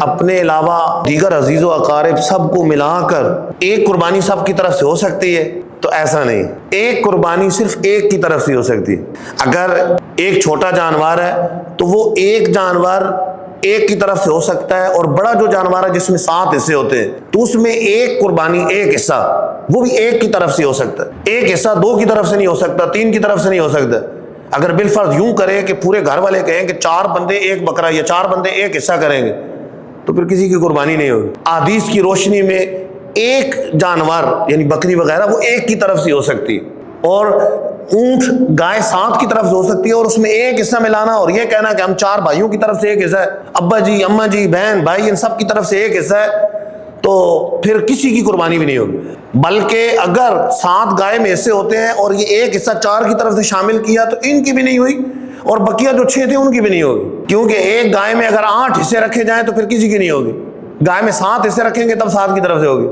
اپنے علاوہ دیگر عزیز و اقارب سب کو ملا کر ایک قربانی سب کی طرف سے ہو سکتی ہے؟ تو ایسا نہیں، ایک قربانی صرف ایک کی طرف سے ہو سکتی ہے۔ اگر ایک چھوٹا جانور ہے تو وہ ایک جانور ایک کی طرف سے ہو سکتا ہے، اور بڑا جو جانور ہے جس میں 7 حصے ہوتے ہیں تو اس میں ایک قربانی ایک حصہ وہ بھی ایک کی طرف سے ہو سکتا ہے۔ ایک حصہ 2 کی طرف سے نہیں ہو سکتا، 3 کی طرف سے نہیں ہو سکتا۔ اگر بالفرض یوں کرے کہ پورے گھر والے کہیں کہ 4 بندے ایک بکرا یا 4 بندے ایک حصہ کریں گے تو پھر کسی کی قربانی نہیں ہوگی۔ احادیث کی روشنی میں ایک جانور یعنی بکری وغیرہ وہ ایک کی طرف سے ہو سکتی ہے، اور اونٹ گائے 7 کی طرف سے ہو سکتی ہے، اور اس میں ایک حصہ ملانا اور یہ کہنا کہ ہم 4 بھائیوں کی طرف سے ایک حصہ ہے، ابا جی اماں جی بہن بھائی ان سب کی طرف سے ایک حصہ ہے، تو پھر کسی کی قربانی بھی نہیں ہوگی۔ بلکہ اگر 7 گائے میں حصے ہوتے ہیں اور یہ ایک حصہ 4 کی طرف سے شامل کیا تو ان کی بھی نہیں ہوئی، اور بقیہ جو 6 تھے ان کی بھی نہیں ہوگی، کیونکہ ایک گائے میں اگر 8 حصے رکھے جائیں تو پھر کسی کی نہیں ہوگی۔ گائے میں 7 حصے رکھیں گے تب 7 کی طرف سے ہوگی۔